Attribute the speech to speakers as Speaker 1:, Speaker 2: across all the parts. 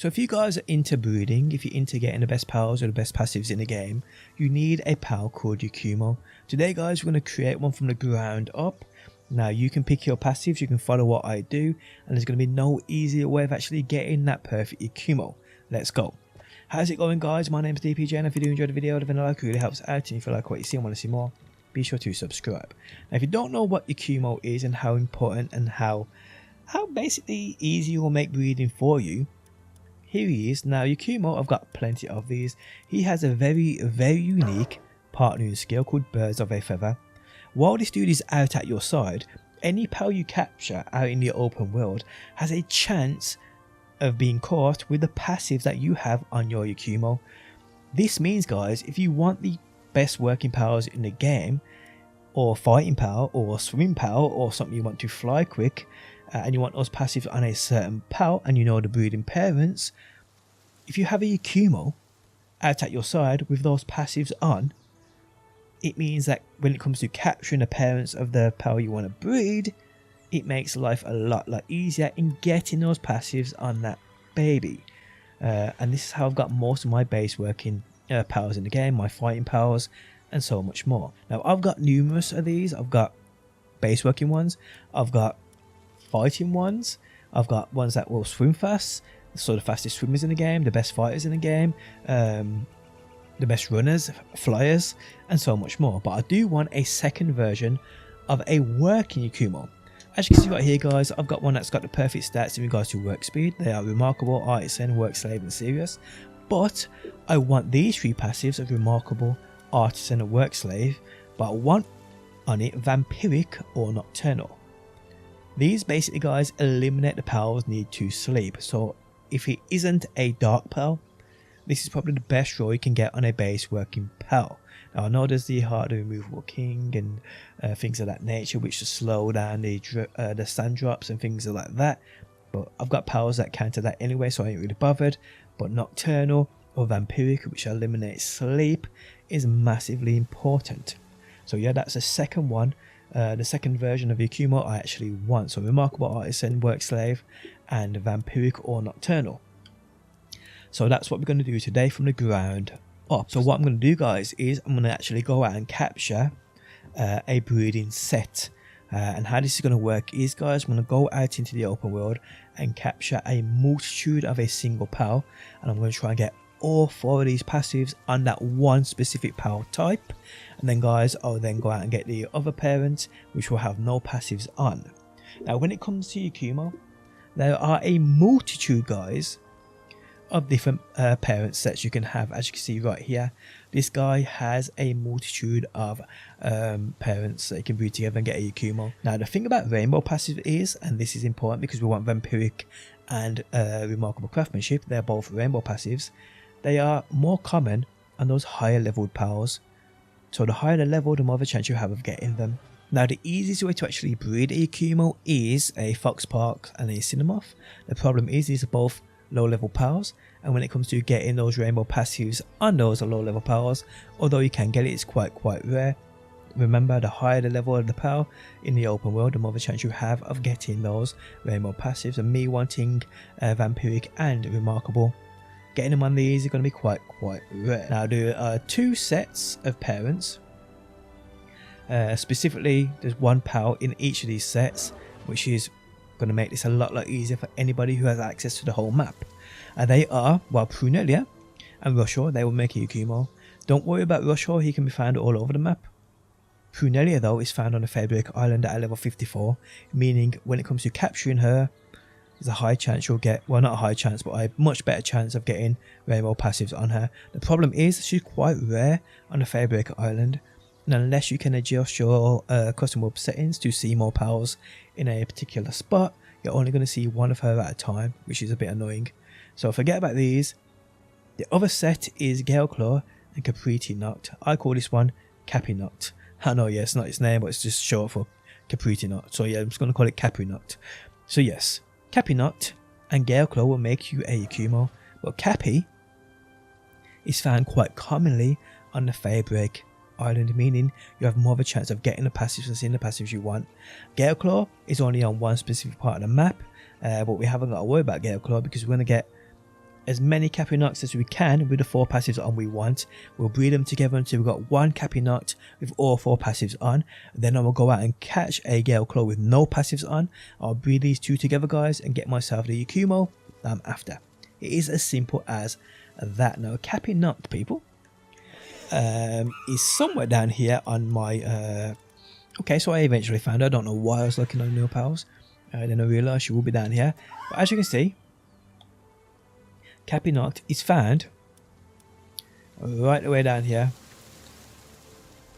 Speaker 1: So if you guys are into breeding, if you're into getting the best pals or the best passives in the game, you need a pal called Yakumo. Today guys, we're going to create one from the ground up. Now you can pick your passives, you can follow what I do, and there's going to be no easier way of actually getting that perfect Yakumo. Let's go. How's it going guys? My name is DPJ, and if you do enjoy the video, the like really helps out, and if you like what you see and want to see more, be sure to subscribe. Now if you don't know what Yakumo is and how important and how basically easy it will make breeding for you, here he is. Now Yakumo, I've got plenty of these. He has a very unique partnering skill called Birds of a Feather. While this dude is out at your side, any pal you capture out in the open world has a chance of being caught with the passives that you have on your Yakumo. This means guys, if you want the best working pals in the game, or fighting pal, or swim pal, or something you want to fly quick, and you want those passives on a certain pal, and you know the breeding parents, if you have a Yakumo out at your side with those passives on, it means that when it comes to capturing the parents of the pal you want to breed, it makes life a lot easier in getting those passives on that baby. And this is how I've got most of my base working pals in the game, my fighting pals, and so much more. Now I've got numerous of these. I've got base working ones, I've got fighting ones, I've got ones that will swim fast, so the fastest swimmers in the game, the best fighters in the game, the best runners, flyers, and so much more. But I do want a second version of a working Yakumo. As you can see right here guys, I've got one that's got the perfect stats in regards to work speed. They are Remarkable, Artisan, Work Slave, and Serious. But I want these three passives of Remarkable, Artisan, and Work Slave, but I want on it Vampiric or Nocturnal. These basically guys eliminate the pals need to sleep. So if it isn't a dark pal, this is probably the best role you can get on a base working pal. Now I know there's the harder removable king and things of that nature which will slow down the sand drops and things like that, but I've got pals that counter that anyway, so I ain't really bothered. But Nocturnal or Vampiric, which eliminates sleep, is massively important. So yeah, that's the second one. The second version of Yakumo I actually want. So Remarkable, Artisan, Work Slave, and Vampiric or Nocturnal. So that's what we're going to do today from the ground up. So what I'm going to do guys is I'm going to actually go out and capture a breeding set. And how this is going to work is guys, I'm going to go out into the open world and capture a multitude of a single pal. And I'm going to try and get all four of these passives on that one specific pal type, and then guys I'll then go out and get the other parents which will have no passives on. Now when it comes to Yakumo, there are a multitude guys of different parent sets you can have. As you can see right here, this guy has a multitude of parents that you can breed together and get a Yakumo. Now the thing about rainbow passive is, and this is important because we want Vampiric and Remarkable Craftsmanship, they're both rainbow passives, they are more common on those higher leveled pals. So the higher the level, the more of a chance you have of getting them. Now the easiest way to actually breed a Yakumo is a Foxpark and a Cinemoth. The problem is these are both low level pals, and when it comes to getting those rainbow passives on those low level pals, although you can get it, it's quite rare. Remember, the higher the level of the pal in the open world, the more of a chance you have of getting those rainbow passives. And me wanting Vampiric and Remarkable, getting them on these is going to be quite rare. Now there are two sets of parents. Specifically, there's one pal in each of these sets, which is going to make this a lot easier for anybody who has access to the whole map. And they are, well, Prunelia and Rushaw. They will make a Yakumo. Don't worry about Rushaw, he can be found all over the map. Prunelia though is found on the Fabric Island at level 54, meaning when it comes to capturing her, there's a high chance you'll get, well not a high chance, but a much better chance of getting rainbow passives on her. The problem is she's quite rare on the Fabric Island, and unless you can adjust your custom web settings to see more pals in a particular spot, you're only going to see one of her at a time, which is a bit annoying. So forget about these. The other set is Galeclaw and Caprity Noct. I call this one Cappy Noct. I know, yeah, it's not its name, but it's just short for Caprity Noct. So yeah, I'm just going to call it Cappy Noct. So yes, Cappy Noct and Galeclaw will make you a Yakumo, but Cappy is found quite commonly on the Fabric Island, meaning you have more of a chance of getting the passives and seeing the passives you want. Galeclaw is only on one specific part of the map, but we haven't got to worry about Galeclaw because we're going to get as many Cappy Nocts as we can with the 4 passives on we want. We'll breed them together until we've got 1 Cappy Noct with all 4 passives on. Then I will go out and catch a Galeclaw with no passives on. I'll breed these 2 together, guys, and get myself the Yakumo that I'm after. It is as simple as that. Now, Cappy Noct, people, is somewhere down here on my... okay, so I eventually found her. I don't know why I was looking on New Pals. Then I realised she will be down here. But as you can see, Cappy Noct is found right away down here.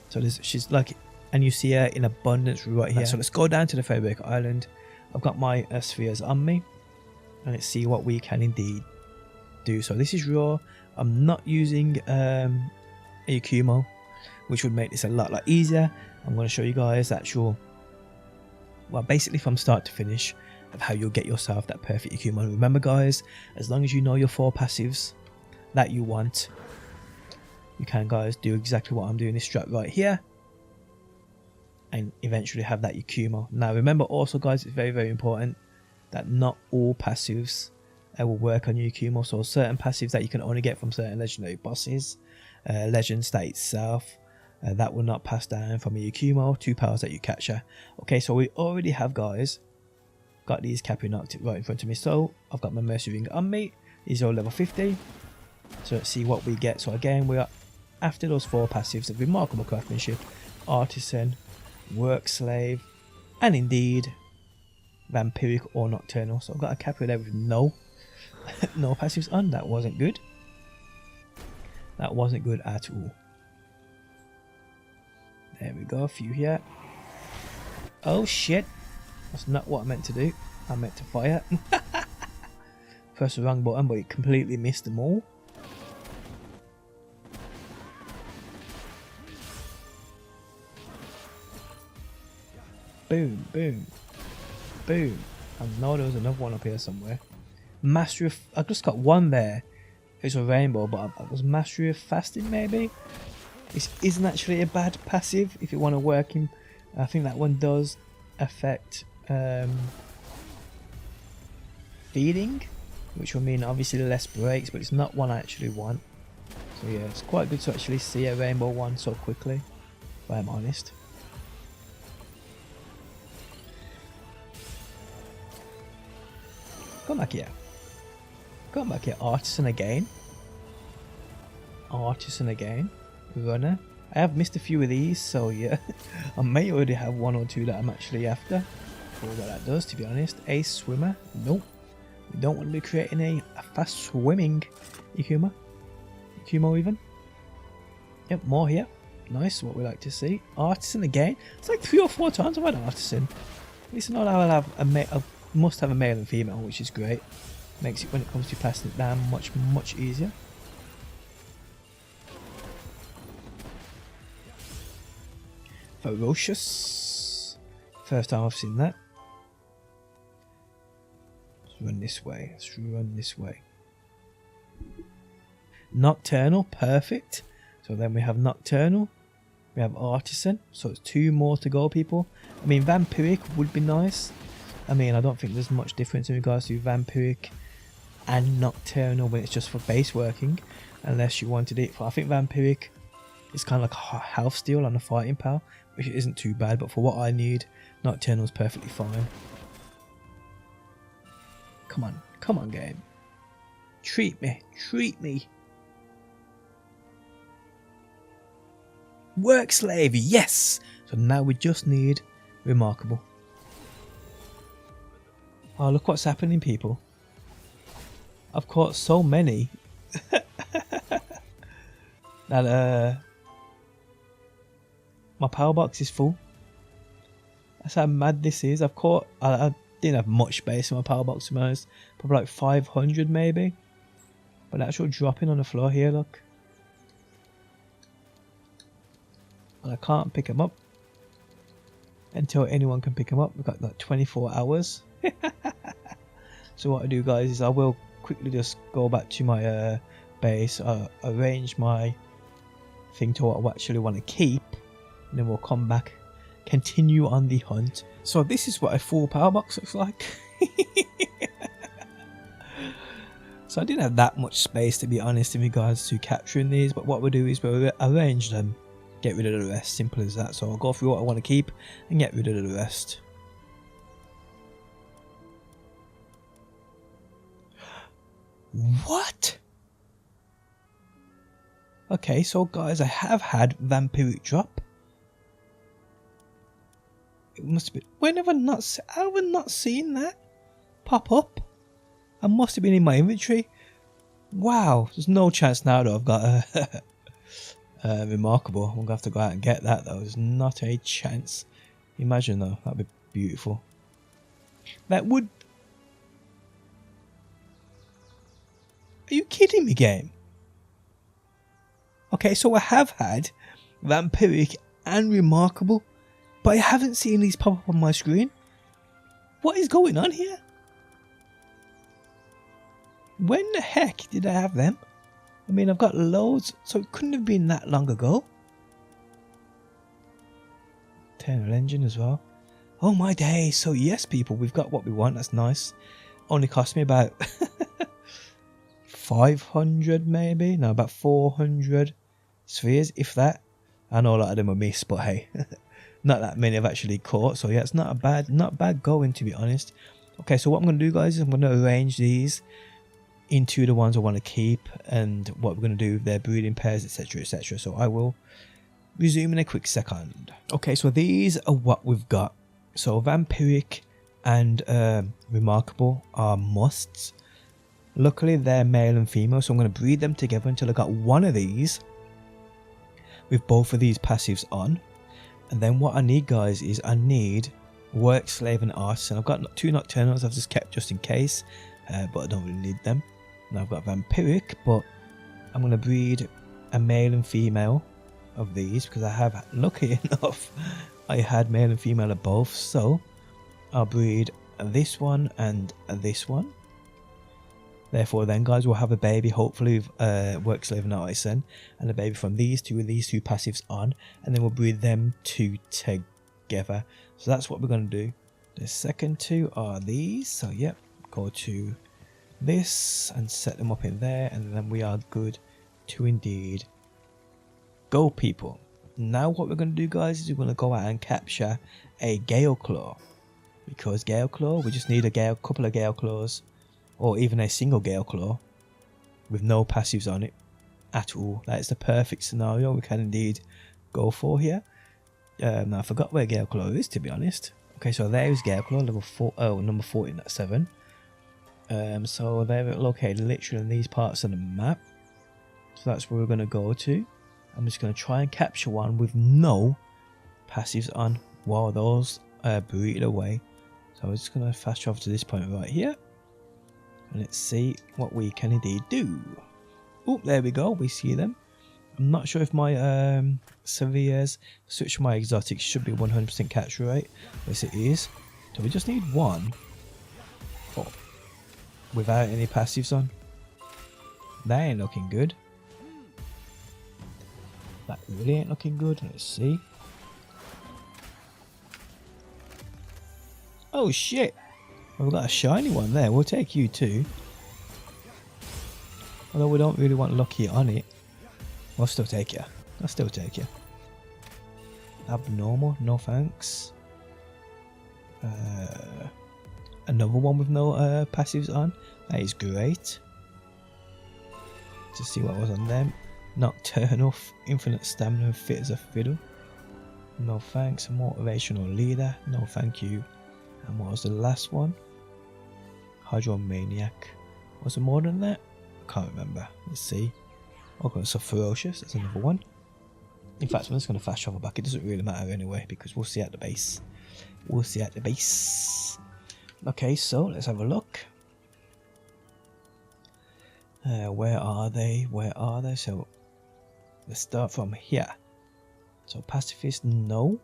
Speaker 1: So she's like, and you see her in abundance right here. So let's go down to the Fairbank Island. I've got my spheres on me, and let's see what we can indeed do. So this is raw. I'm not using a Yakumo, which would make this a lot easier. I'm going to show you guys the actual, well, basically from start to finish of how you'll get yourself that perfect Yakumo. And remember, guys, as long as you know your 4 passives that you want, you can, guys, do exactly what I'm doing, this strat right here, and eventually have that Yakumo. Now remember also, guys, it's very, very important that not all passives will work on your Yakumo. So certain passives that you can only get from certain legendary bosses, legend state itself, that will not pass down from a Yakumo, 2 powers that you capture. Okay, so we already have, guys, got these Cappy Noct right in front of me. So I've got my Mercy Ring on me. These are all level 50. So let's see what we get. So again, we are after those 4 passives of Remarkable Craftsmanship, Artisan, Work Slave, and indeed Vampiric or Nocturnal. So I've got a Cappy there with no passives on. That wasn't good. That wasn't good at all. There we go, a few here. Oh shit, that's not what I meant to do. I meant to fire. Press the wrong button, but it completely missed them all. Boom, boom, boom. I know there was another one up here somewhere. Mastery of... I just got one there. It's a rainbow, but it was Mastery of Fasting, maybe? This isn't actually a bad passive if you want to work him. I think that one does affect feeding, which will mean obviously less breaks, but it's not one I actually want. So yeah, it's quite good to actually see a rainbow one so quickly, if I'm honest. Come back here. Come back here. Artisan again. Artisan again. Runner. I have missed a few of these, so yeah. I may already have 1 or 2 that I'm actually after. For what that does, to be honest. A swimmer. Nope. We don't want to be creating a fast swimming Yakumo. Yakumo even. Yep, more here. Nice, what we like to see. Artisan again. It's like 3 or 4 times I've had Artisan. At least I know I'll have a must have a male and female, which is great. Makes it, when it comes to passing it down, much easier. Ferocious. First time I've seen that. Let's run this way. Let's run this way. Nocturnal, perfect. So then we have Nocturnal. We have Artisan. So it's 2 more to go, people. I mean, Vampiric would be nice. I mean, I don't think there's much difference in regards to Vampiric and Nocturnal when it's just for base working, unless you wanted it for... I think Vampiric is kind of like a health steal on a fighting power, which isn't too bad, but for what I need, Nocturnal's perfectly fine. Come on game. Treat me, treat me. Work Slave, yes! So now we just need Remarkable. Oh, look what's happening, people. I've caught so many that my power box is full. That's how mad this is. I've caught... I didn't have much space in my power box, to be honest. Probably like 500 maybe. But actual dropping on the floor here, look. And I can't pick them up until anyone can pick them up. We've got like 24 hours. So what I do, guys, is I will quickly just go back to my base, arrange my thing to what I actually want to keep, and then we'll come back, continue on the hunt. So this is what a full power box looks like. So I didn't have that much space, to be honest, in regards to capturing these, but what we'll do is we'll arrange them, get rid of the rest, simple as that. So I'll go through what I want to keep and get rid of the rest. What? Okay, so guys, I have had Vampiric drop. It must be. When have I not seen that pop up? I must have been in my inventory. Wow, there's no chance now that I've got a remarkable. I'm gonna have to go out and get that though. There's not a chance. Imagine though, that'd be beautiful. That would. Are you kidding me, game? Okay, so I have had Vampiric and Remarkable, but I haven't seen these pop up on my screen. What is going on here? When the heck did I have them? I mean, I've got loads, so it couldn't have been that long ago. Eternal Engine as well. Oh my days. So yes, people, we've got what we want. That's nice. Only cost me about 500 maybe. No, about 400 spheres, if that. I know a lot of them are missed, but hey, not that many I've actually caught. So yeah, it's not bad going, to be honest. Okay, so what I'm going to do, guys, is I'm going to arrange these into the ones I want to keep, and what we're going to do with their breeding pairs, etc, etc. So I will resume in a quick second. Okay, so these are what we've got. So Vampiric and Remarkable are musts. Luckily they're male and female, so I'm going to breed them together until I got one of these with both of these passives on. And then what I need, guys, is I need Work, Slave and Artisan. I've got 2 Nocturnals I've just kept just in case, but I don't really need them. Now I've got Vampiric, but I'm going to breed a male and female of these because I have, lucky enough, I had male and female of both. So I'll breed this one and this one. Therefore then, guys, we'll have a baby, hopefully with Work, Slave and Artisan, and a baby from these two with these 2 passives on, and then we'll breed them 2 together. So that's what we're going to do. The second 2 are these, so yep, go to this and set them up in there, and then we are good to indeed go, people. Now what we're going to do, guys, is we're going to go out and capture a Galeclaw, because Galeclaw, we just need a couple of Galeclaws, or even a single Galeclaw with no passives on it at all. That is the perfect scenario we can indeed go for here. Now I forgot where Galeclaw is, to be honest. Okay, so there is Galeclaw, level 4, number 14 at 7. So they're located literally in these parts of the map. So that's where we're going to go to. I'm just going to try and capture one with no passives on while those are breeded away. So I'm just going to fast travel to this point right here. And let's see what we can indeed do. Oh, there we go. We see them. I'm not sure if my Seviers switch my exotics should be 100% capture rate. Yes, it is. So we just need one. Oh, without any passives on. That ain't looking good. That really ain't looking good. Let's see. Oh shit! We've got a shiny one there. We'll take you too. Although we don't really want lucky on it. I'll still take you. I'll still take you. Abnormal, no thanks. Another one with no passives on. That is great. To see what was on them. Nocturnal, infinite stamina, fit as a fiddle. No thanks. Motivational leader. No thank you. And what was the last one? Hydromaniac. Was there more than that? I can't remember. Let's see. Okay, so ferocious. That's another one. In fact, I'm just going to fast travel back. It doesn't really matter anyway because we'll see at the base. We'll see at the base. Okay, so let's have a look. Where are they? Where are they? So let's start from here. So pacifist, no.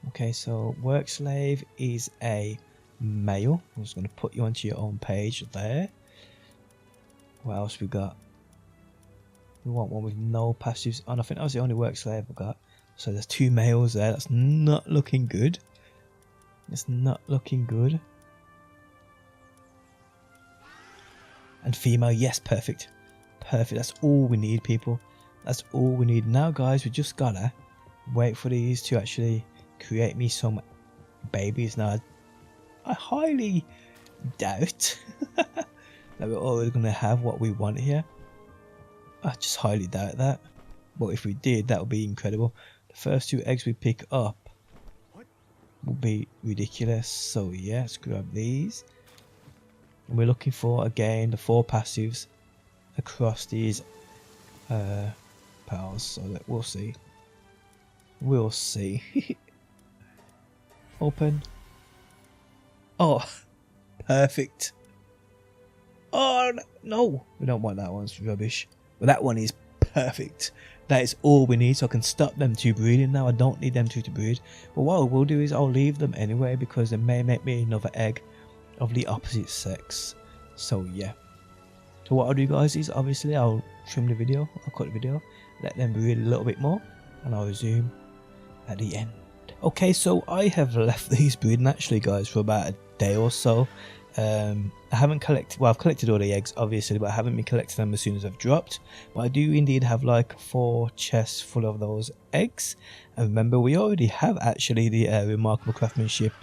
Speaker 1: Okay, so work slave is a male. I'm just going to put you onto your own page there. What else we got? We want one with no passives on. I think that was the only work slave we got. So there's 2 males there. That's not looking good. It's not looking good. And female, yes, perfect. Perfect, that's all we need, people. That's all we need. Now guys, we just gotta wait for these to actually create me some babies. Now I highly doubt that we're always gonna have what we want here. I just highly doubt that. But if we did, that would be incredible. The first 2 eggs we pick up will be ridiculous. So yeah, let's grab these. And we're looking for, again, the 4 passives across these pals. So that we'll see. We'll see. Open. Oh, perfect. Oh no, we don't want that one. It's rubbish. But that one is perfect. That is all we need, so I can stop them 2 breeding now. I don't need them 2 to breed. But what I will do is I'll leave them anyway, because they may make me another egg of the opposite sex. So yeah. So what I'll do, guys, is obviously I'll trim the video, I'll cut the video, let them breed a little bit more, and I'll resume at the end. Okay, so I have left these breeding actually, guys, for about a day or so. I haven't collected, well, I've collected all the eggs obviously, but I haven't been collecting them as soon as I've dropped. But I do indeed have like 4 chests full of those eggs. And remember, we already have actually the remarkable craftsmanship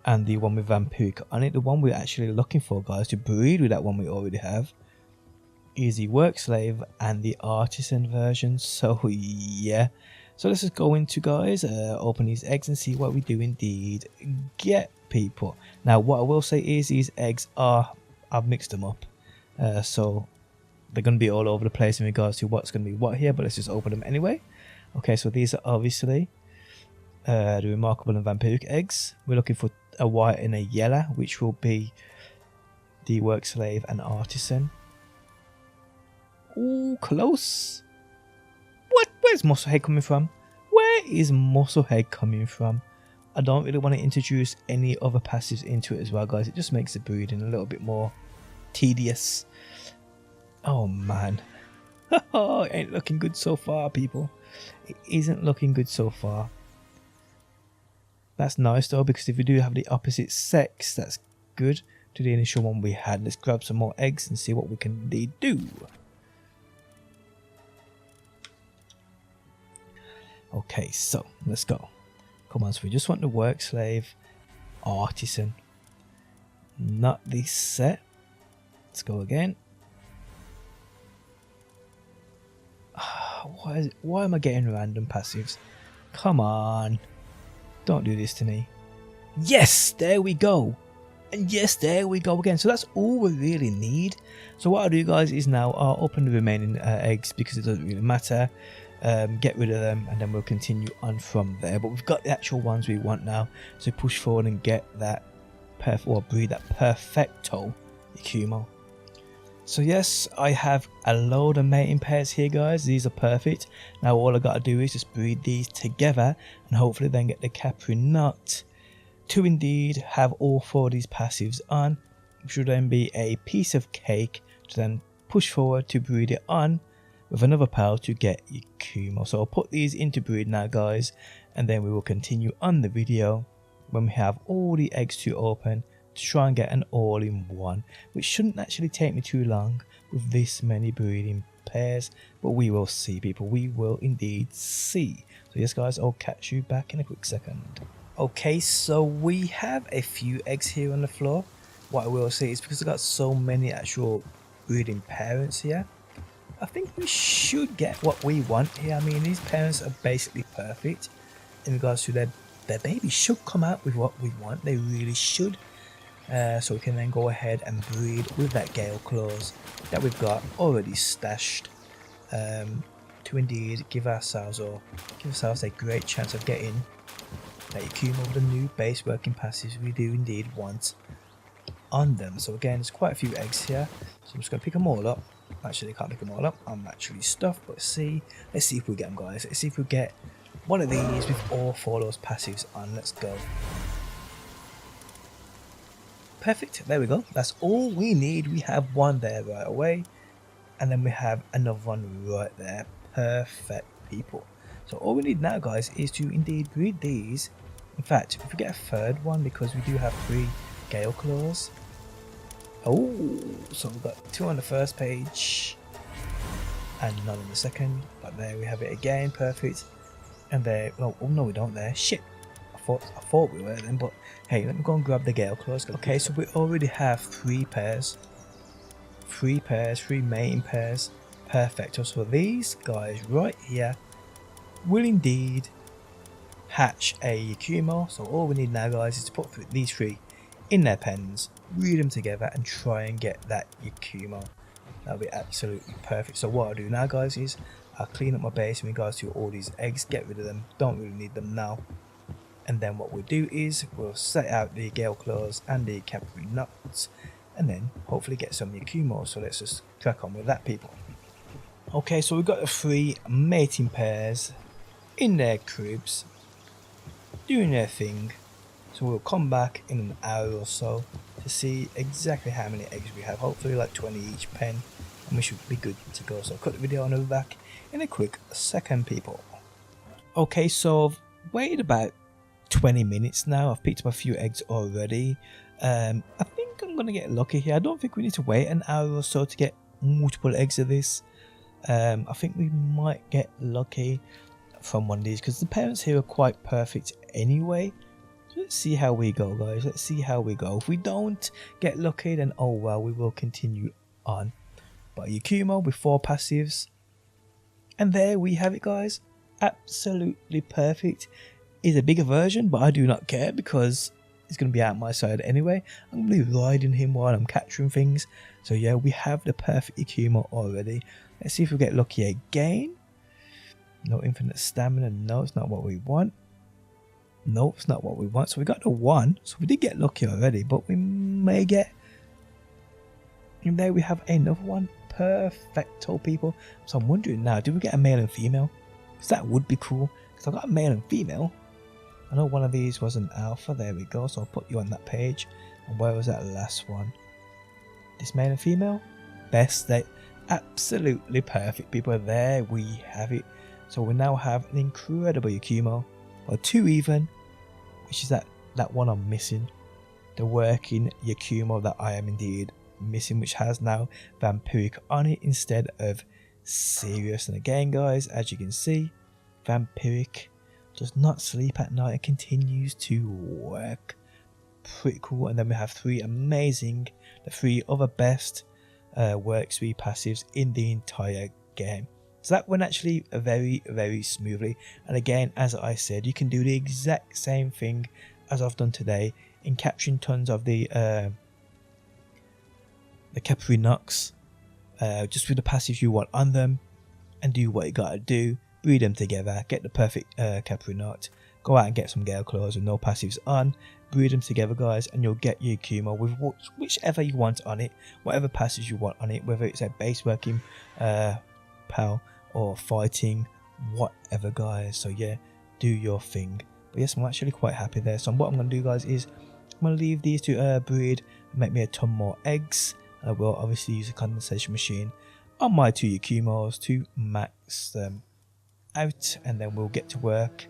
Speaker 1: and the one with vampiric on it. The one we're actually looking for, guys, to breed with that one we already have is the work slave and the artisan version. So yeah, so let's just go into, guys, open these eggs and see what we do indeed get, people. Now what I will say is these eggs are, I've mixed them up, so they're going to be all over the place in regards to what's going to be what here, but let's just open them anyway. Okay, so these are obviously the remarkable and vampiric eggs. We're looking for a white and a yellow, which will be the work slave and artisan. Ooh, close. What? Where's Musclehead coming from? Where is Musclehead coming from? I don't really want to introduce any other passives into it as well, guys. It just makes the breeding a little bit more tedious. Oh man. It ain't looking good so far, people. It isn't looking good so far. That's nice though, because if we do have the opposite sex, that's good to the initial one we had. Let's grab some more eggs and see what we can indeed do. Okay, so let's go. Come on, so we just want the work slave, artisan, not the set. Let's go again. Why am I getting random passives? Come on, don't do this to me. Yes, there we go. And yes, there we go again. So that's all we really need. So what I'll do, guys, is now I'll open the remaining eggs, because it doesn't really matter. Get rid of them, and then we'll continue on from there. But we've got the actual ones we want now, so push forward and get that breed that perfecto Yakumo. So yes, I have a load of mating pairs here, guys. These are perfect. Now all I gotta do is just breed these together, and hopefully then get the Caprity Noct to indeed have all 4 of these passives on, which will then be a piece of cake to then push forward to breed it on with another pal to get Yakumo. So I'll put these into breed now, guys, and then we will continue on the video when we have all the eggs to open to try and get an all-in-one, which shouldn't actually take me too long with this many breeding pairs, but we will see, people. We will indeed see. So yes, guys, I'll catch you back in a quick second. Okay, so we have a few eggs here on the floor. What I will say is, because I've got so many actual breeding parents here, I think we should get what we want here. I mean, these parents are basically perfect in regards to their babies should come out with what we want. They really should. So we can then go ahead and breed with that Galeclaw that we've got already stashed, to indeed give ourselves a great chance of getting that Yakumo with the new base working passives we do indeed want on them. So again, there's quite a few eggs here, so I'm just going to pick them all up. Actually, I can't pick them all up, I'm actually stuffed, but let's see if we get them, guys. Let's see if we get one of these with all 4 of those passives on. Let's go. Perfect, there we go. That's all we need. We have one there right away, and then we have another one right there. Perfect, people. So all we need now, guys, is to indeed breed these. In fact, if we get a third one, because we do have 3 Galeclaws, Oh, so we've got 2 on the first page and none on the second, but there we have it again, perfect. And there, oh no we don't there, shit. I thought we were then, but hey, let me go and grab the Galeclaws. Okay, so we already have 3 pairs. 3 pairs, 3 mating pairs. Perfect. So these guys right here will indeed hatch a Yakumo. So all we need now, guys, is to put these 3 in their pens, breed them together, and try and get that Yakumo. That'll be absolutely perfect. So what I'll do now, guys, is I'll clean up my base in regards to all these eggs, get rid of them, don't really need them now. And then what we'll do is we'll set out the Galeclaws and the Caprity Nocts, and then hopefully get some Yakumo. So let's just crack on with that, people. Okay, so we've got the 3 mating pairs in their cribs, doing their thing. So we'll come back in an hour or so to see exactly how many eggs we have. Hopefully like 20 each pen, and we should be good to go. So I'll cut the video and I'll be back in a quick second, people. Okay, so I've waited about 20 minutes now. I've picked up a few eggs already. I think I'm gonna get lucky here. I don't think we need to wait an hour or so to get multiple eggs of this. I think we might get lucky from one of these because the parents here are quite perfect anyway. Let's see how we go, guys. Let's see how we go. If we don't get lucky, then oh well, we will continue on. But Yakumo with 4 passives, and there we have it, guys. Absolutely perfect. Is a bigger version, but I do not care because it's going to be out my side anyway. I'm going to be riding him while I'm capturing things. So yeah, we have the perfect Yakumo already. Let's see if we get lucky again. No infinite stamina. No, it's not what we want. No, it's not what we want. So we got the 1. So we did get lucky already, but we may get... And there we have another one. Perfecto, people. So I'm wondering now, do we get a male and female? Because that would be cool. Because I got a male and female. I know one of these was an alpha. There we go. So I'll put you on that page. And where was that last one? This male and female? Best. They absolutely perfect, people. There we have it. So we now have an incredible Yakumo. Or 2 even. Which is that one I'm missing. The working Yakumo that I am indeed missing. Which has now Vampiric on it instead of Serious. And again, guys, as you can see, Vampiric does not sleep at night and continues to work. Pretty cool. And then we have 3 amazing, the 3 other best work speed passives in the entire game. So that went actually very, very smoothly. And again, as I said, you can do the exact same thing as I've done today in capturing tons of the Caprity Nocts, just with the passives you want on them, and do what you gotta do. Breed them together, get the perfect Caprity Noct, go out and get some Galeclaws with no passives on, breed them together, guys, and you'll get your Yakumo with whichever you want on it, whatever passives you want on it, whether it's a base working pal or fighting, whatever, guys. So yeah, do your thing. But yes, I'm actually quite happy there. So what I'm going to do, guys, is I'm going to leave these to breed and make me a ton more eggs. I will obviously use a condensation machine on my 2 Yakumos to max them out, and then we'll get to work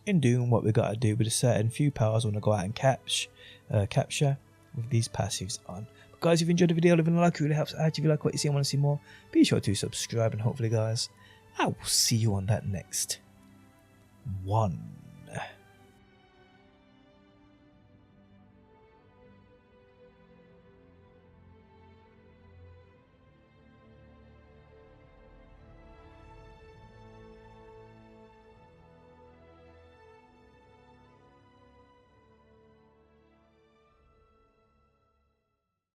Speaker 1: in doing what we got to do with a certain few powers. I want to go out and capture with these passives on. But guys, if you enjoyed the video, leaving a like really helps out. If you like what you see and want to see more, be sure to subscribe, and hopefully, guys, I will see you on that next one.